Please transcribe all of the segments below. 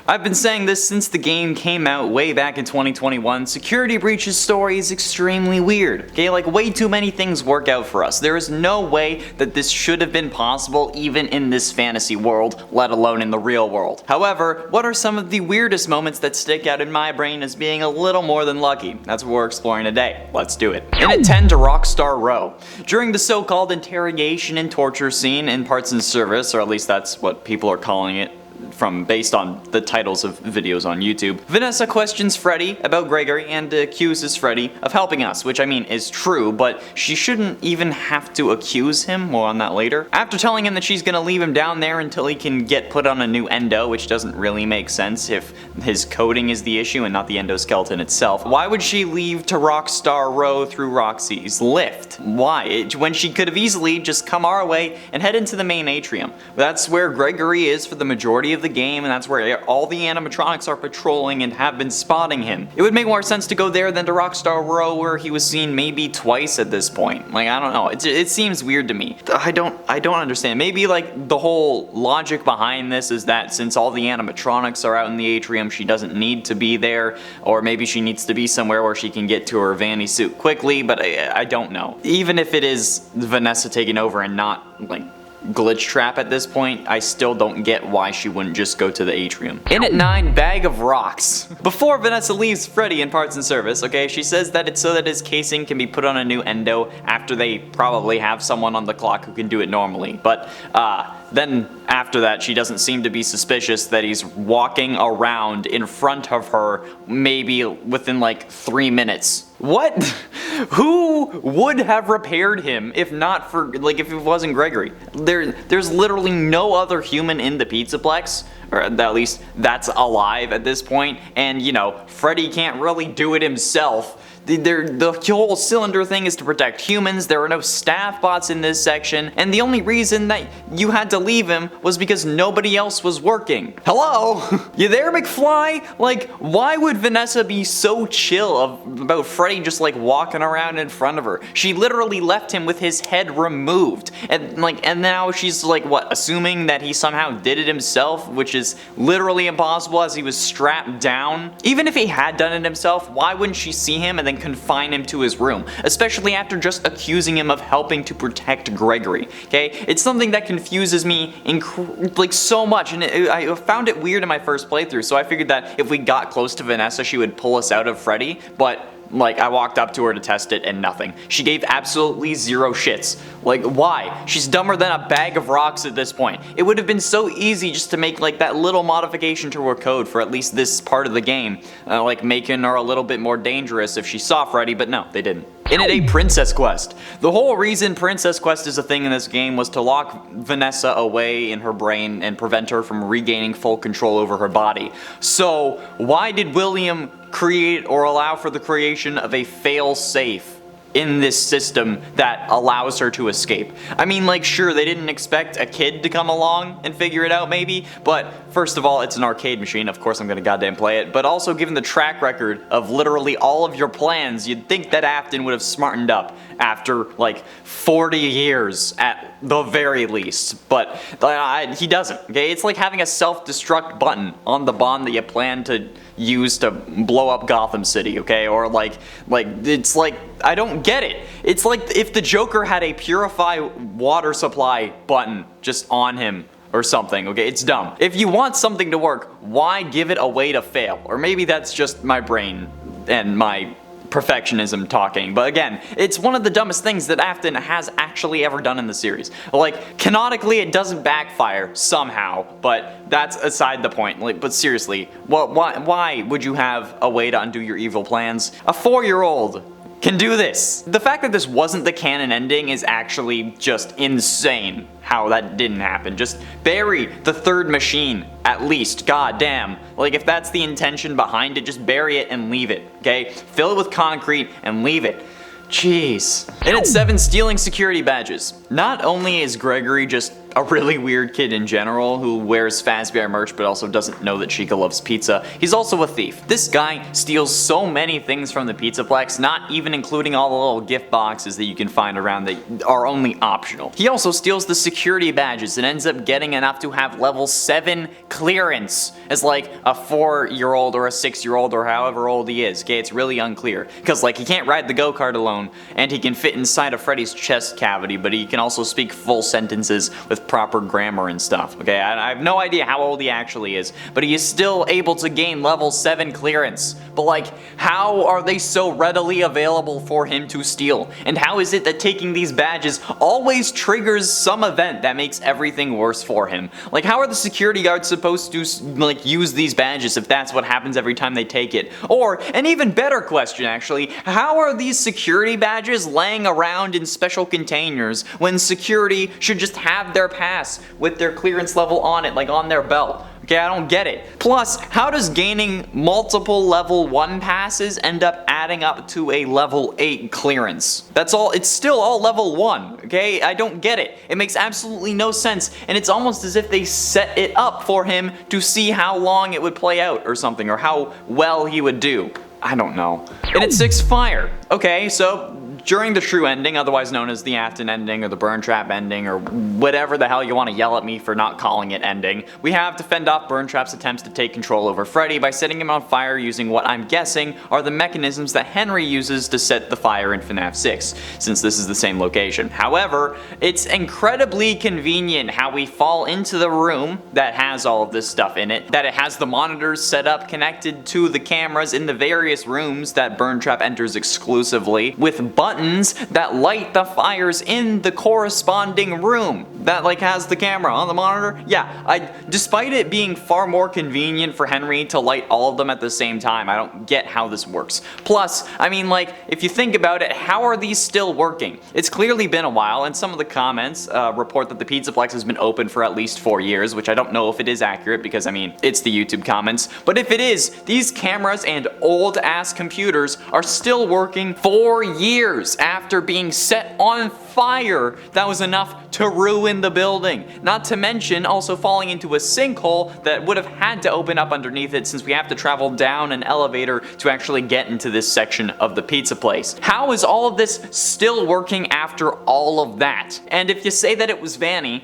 I've been saying this since the game came out way back in 2021. Security Breach's story is extremely weird. Okay, like way too many things work out for us. There is no way that this should have been possible even in this fantasy world, let alone in the real world. However, what are some of the weirdest moments that stick out in my brain as being a little more than lucky? That's what we're exploring today. Let's do it. In at 10 to Rockstar Row. During the so-called interrogation and torture scene in Parts and Service, or at least that's what people are calling it, based on the titles of videos on YouTube, Vanessa questions Freddy about Gregory and accuses Freddy of helping us, which I mean is true, but she shouldn't even have to accuse him. More on that later. After telling him that she's gonna leave him down there until he can get put on a new endo, which doesn't really make sense if his coding is the issue and not the endoskeleton itself, why would she leave to Rockstar Row through Roxy's lift? Why? When she could have easily just come our way and head into the main atrium. That's where Gregory is for the majority of the game, and that's where all the animatronics are patrolling and have been spotting him. It would make more sense to go there than to Rockstar Row, where he was seen maybe twice at this point. Like, I don't know, it seems weird to me. I don't understand. Maybe like the whole logic behind this is that since all the animatronics are out in the atrium, she doesn't need to be there, or maybe she needs to be somewhere where she can get to her Vanny suit quickly, but I don't know. Even if it is Vanessa taking over and not like glitch trap at this point, I still don't get why she wouldn't just go to the atrium. In at 9, Bag of Rocks. Before Vanessa leaves Freddy in Parts and Service, okay, she says that it's so that his casing can be put on a new endo after they probably have someone on the clock who can do it normally. But then after that, she doesn't seem to be suspicious that he's walking around in front of her maybe within like 3 minutes. What? Who would have repaired him if not for, like, if it wasn't Gregory? There's literally no other human in the Pizzaplex, or at least that's alive at this point, and you know, Freddy can't really do it himself. The whole cylinder thing is to protect humans. There are no staff bots in this section, and the only reason that you had to leave him was because nobody else was working. Hello? You there, McFly? Like, why would Vanessa be so chill about Freddy just like walking around in front of her? She literally left him with his head removed, and now she's like, what, assuming that he somehow did it himself, which is literally impossible as he was strapped down. Even if he had done it himself, why wouldn't she see him and then confine him to his room, especially after just accusing him of helping to protect Gregory? Okay, it's something that confuses me like so much, and I found it weird in my first playthrough, so I figured that if we got close to Vanessa, she would pull us out of Freddy, but like, I walked up to her to test it and nothing. She gave absolutely zero shits. Like, why? She's dumber than a bag of rocks at this point. It would have been so easy just to make like that little modification to her code for at least this part of the game, like making her a little bit more dangerous if she saw Freddy, but no, they didn't. In at 8, Princess Quest. The whole reason Princess Quest is a thing in this game was to lock Vanessa away in her brain and prevent her from regaining full control over her body. So why did William create or allow for the creation of a fail-safe in this system that allows her to escape? I mean, like, sure, they didn't expect a kid to come along and figure it out maybe, but first of all, it's an arcade machine, of course I'm gonna goddamn play it, but also given the track record of literally all of your plans, you'd think that Afton would have smartened up after like 40 years at the very least, but he doesn't, okay? It's like having a self-destruct button on the bomb that you plan to use to blow up Gotham City, okay? Or like it's like, I don't get it. It's like if the Joker had a purify water supply button just on him or something, okay? It's dumb. If you want something to work, why give it a way to fail? Or maybe that's just my brain and my perfectionism talking, but again, it's one of the dumbest things that Afton has actually ever done in the series. Like, canonically it doesn't backfire somehow, but that's aside the point. Like, but seriously, why would you have a way to undo your evil plans? A 4-year-old can do this. The fact that this wasn't the canon ending is actually just insane how that didn't happen. Just bury the third machine, at least, goddamn. Like, if that's the intention behind it, just bury it and leave it, okay? Fill it with concrete and leave it. Jeez. And at 7, stealing security badges. Not only is Gregory just a really weird kid in general who wears Fazbear merch but also doesn't know that Chica loves pizza. He's also a thief. This guy steals so many things from the Pizzaplex, not even including all the little gift boxes that you can find around that are only optional. He also steals the security badges and ends up getting enough to have level 7 clearance as like a 4-year-old or a 6-year-old or however old he is. Okay, it's really unclear. Because like he can't ride the go-kart alone, and he can fit inside of Freddy's chest cavity, but he can also speak full sentences with proper grammar and stuff. Okay, I have no idea how old he actually is, but he is still able to gain level 7 clearance. But like, how are they so readily available for him to steal? And how is it that taking these badges always triggers some event that makes everything worse for him? Like, how are the security guards supposed to like use these badges if that's what happens every time they take it? Or, an even better question actually, how are these security badges laying around in special containers when security should just have their pass with their clearance level on it, like on their belt? Okay, I don't get it. Plus, how does gaining multiple level 1 passes end up adding up to a level 8 clearance? That's all, it's still all level 1, okay? I don't get it. It makes absolutely no sense, and it's almost as if they set it up for him to see how long it would play out or something, or how well he would do. I don't know. And at 6, fire. Okay, so during the true ending, otherwise known as the Afton ending or the Burn Trap ending or whatever the hell you want to yell at me for not calling it ending, we have to fend off Burn Trap's attempts to take control over Freddy by setting him on fire using what I'm guessing are the mechanisms that Henry uses to set the fire in FNAF 6, since this is the same location. However, it's incredibly convenient how we fall into the room that has all of this stuff in it, that it has the monitors set up connected to the cameras in the various rooms that Burn Trap enters exclusively, with buttons that light the fires in the corresponding room that like has the camera on the monitor. Yeah, despite it being far more convenient for Henry to light all of them at the same time, I don't get how this works. Plus, I mean, like, if you think about it, how are these still working? It's clearly been a while, and some of the comments report that the Pizzaplex has been open for at least 4 years, which I don't know if it is accurate because, I mean, it's the YouTube comments. But if it is, these cameras and old-ass computers are still working 4 years after being set on fire that was enough to ruin the building. Not to mention also falling into a sinkhole that would have had to open up underneath it since we have to travel down an elevator to actually get into this section of the pizza place. How is all of this still working after all of that? And if you say that it was Vanny,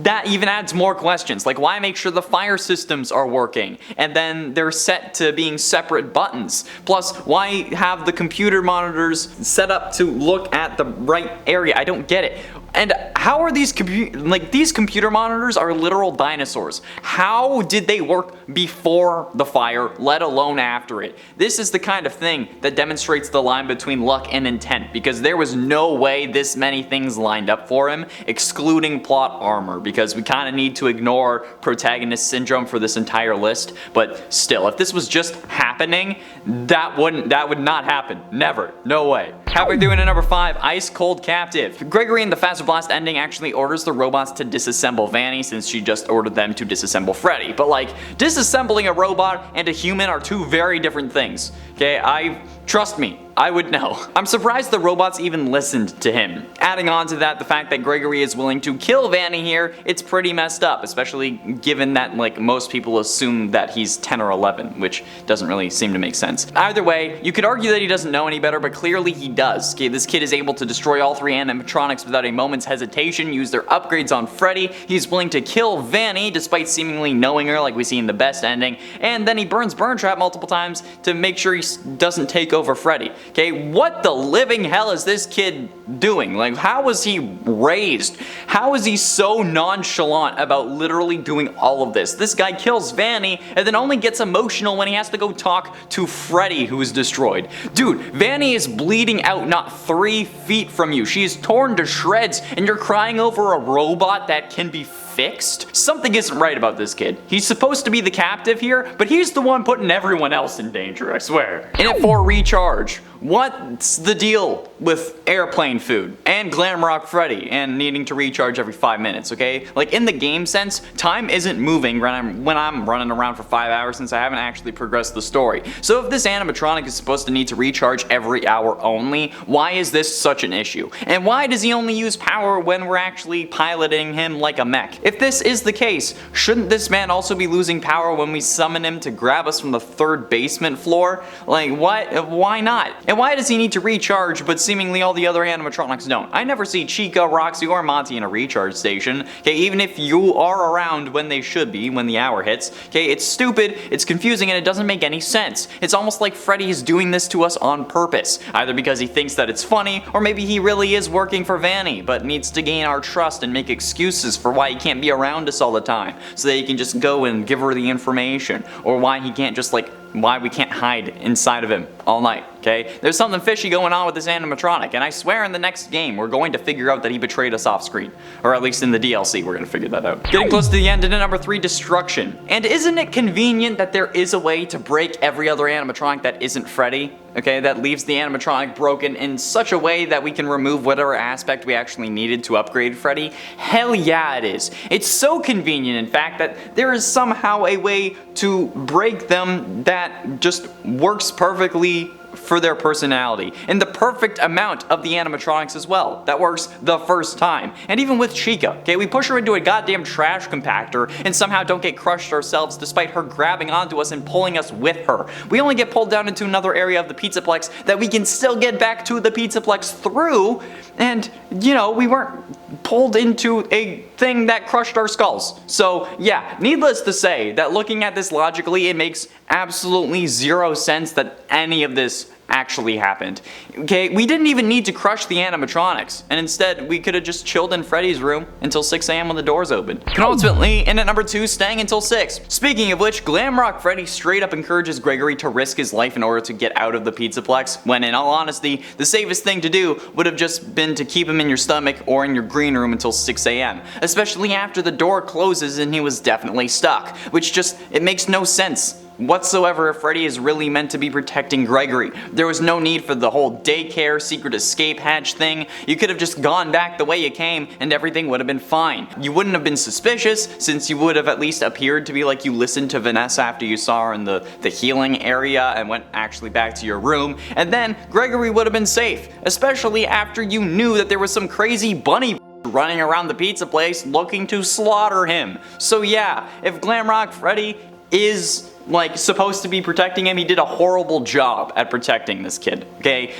that even adds more questions, like why make sure the fire systems are working and then they're set to being separate buttons? Plus, why have the computer monitors set up to look at the right area? I don't get it. And how are these these computer monitors are literal dinosaurs. How did they work before the fire, let alone after it? This is the kind of thing that demonstrates the line between luck and intent, because there was no way this many things lined up for him, excluding plot armor, because we kind of need to ignore protagonist syndrome for this entire list. But still, if this was just happening, that would not happen. Never. No way. Halfway through into number 5, Ice Cold Captive. Gregory in the Faster Blast ending actually orders the robots to disassemble Vanny since she just ordered them to disassemble Freddy. But like, disassembling a robot and a human are two very different things. Okay, trust me, I would know. I'm surprised the robots even listened to him. Adding on to that, the fact that Gregory is willing to kill Vanny here, it's pretty messed up, especially given that like most people assume that he's 10 or 11, which doesn't really seem to make sense. Either way, you could argue that he doesn't know any better, but clearly he does. Okay, this kid is able to destroy all 3 animatronics without a moment's hesitation, use their upgrades on Freddy, he's willing to kill Vanny despite seemingly knowing her like we see in the best ending, and then he burns Burn Trap multiple times to make sure he doesn't take over Freddy. Okay, what the living hell is this kid doing? Like, how was he raised? How is he so nonchalant about literally doing all of this? This guy kills Vanny and then only gets emotional when he has to go talk to Freddy, who is destroyed. Dude, Vanny is bleeding out not 3 feet from you. She is torn to shreds and you're crying over a robot that can be fixed? Something isn't right about this kid. He's supposed to be the captive here, but he's the one putting everyone else in danger, I swear. In it for recharge. What's the deal with airplane food and Glamrock Freddy and needing to recharge every 5 minutes, okay? Like in the game sense, time isn't moving when I'm running around for 5 hours since I haven't actually progressed the story. So if this animatronic is supposed to need to recharge every hour only, why is this such an issue? And why does he only use power when we're actually piloting him like a mech? If this is the case, shouldn't this man also be losing power when we summon him to grab us from the 3rd basement floor? Like what? Why not? And why does he need to recharge but seemingly all the other animatronics don't? I never see Chica, Roxy, or Monty in a recharge station. Okay, even if you are around when they should be, when the hour hits. Okay, it's stupid, it's confusing, and it doesn't make any sense. It's almost like Freddy is doing this to us on purpose. Either because he thinks that it's funny, or maybe he really is working for Vanny, but needs to gain our trust and make excuses for why he can't be around us all the time, so that he can just go and give her the information, or why he can't just why we can't hide inside of him all night, okay? There's something fishy going on with this animatronic, and I swear in the next game we're going to figure out that he betrayed us off screen. Or at least in the DLC we're going to figure that out. Getting close to the end, into number 3, destruction. And isn't it convenient that there is a way to break every other animatronic that isn't Freddy? Okay, that leaves the animatronic broken in such a way that we can remove whatever aspect we actually needed to upgrade Freddy? Hell yeah it is. It's so convenient in fact that there is somehow a way to break them that just works perfectly for their personality, and the perfect amount of the animatronics as well. That works the first time. And even with Chica, okay, we push her into a goddamn trash compactor and somehow don't get crushed ourselves despite her grabbing onto us and pulling us with her. We only get pulled down into another area of the Pizzaplex that we can still get back to the Pizzaplex through, and you know, we weren't pulled into a thing that crushed our skulls. So yeah, needless to say that looking at this logically, it makes absolutely zero sense that any of this actually happened. Okay, we didn't even need to crush the animatronics, and instead we could have just chilled in Freddy's room until 6 AM when the doors opened. Ultimately, in at number 2, staying until 6. Speaking of which, Glamrock Freddy straight up encourages Gregory to risk his life in order to get out of the Pizzaplex, when in all honesty, the safest thing to do would have just been to keep him in your stomach or in your green room until 6 AM, especially after the door closes and he was definitely stuck, which just, it makes no sense whatsoever if Freddy is really meant to be protecting Gregory. There was no need for the whole daycare secret escape hatch thing. You could have just gone back the way you came and everything would have been fine. You wouldn't have been suspicious since you would have at least appeared to be like you listened to Vanessa after you saw her in the healing area and went actually back to your room, and then Gregory would have been safe, especially after you knew that there was some crazy bunny running around the pizza place looking to slaughter him. So yeah, if Glamrock Freddy is supposed to be protecting him, he did a horrible job at protecting this kid, okay?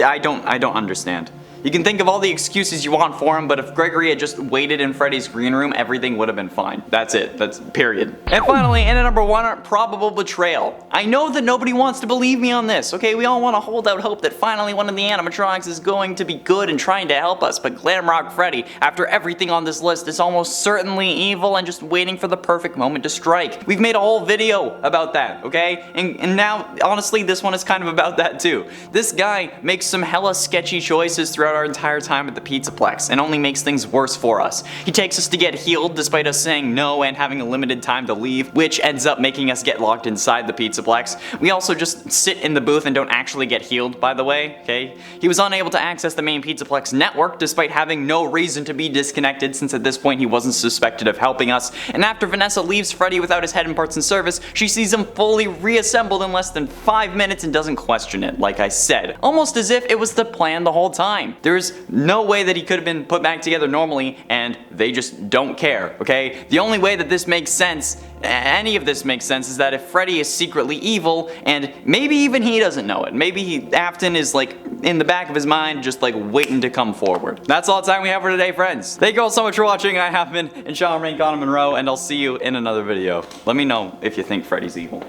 I don't understand. You can think of all the excuses you want for him, but if Gregory had just waited in Freddy's green room, everything would have been fine. That's it. That's period. And finally, in at number 1, probable betrayal. I know that nobody wants to believe me on this, okay? We all want to hold out hope that finally one of the animatronics is going to be good and trying to help us, but Glamrock Freddy, after everything on this list, is almost certainly evil and just waiting for the perfect moment to strike. We've made a whole video about that, okay? And now, honestly, this one is kind of about that too. This guy makes some hella sketchy choices throughout our entire time at the Pizzaplex and only makes things worse for us. He takes us to get healed despite us saying no and having a limited time to leave, which ends up making us get locked inside the Pizzaplex. We also just sit in the booth and don't actually get healed, by the way, okay? He was unable to access the main Pizzaplex network despite having no reason to be disconnected, since at this point he wasn't suspected of helping us. And after Vanessa leaves Freddy without his head and parts in service, she sees him fully reassembled in less than 5 minutes and doesn't question it, like I said. Almost as if it was the plan the whole time. There's no way that he could have been put back together normally, and they just don't care, okay? The only way that this makes sense, any of this makes sense, is that if Freddy is secretly evil, and maybe even he doesn't know it. Maybe Afton is in the back of his mind, just waiting to come forward. That's all the time we have for today, friends. Thank you all so much for watching. I have been Charlemagne Connor Monroe, and I'll see you in another video. Let me know if you think Freddy's evil.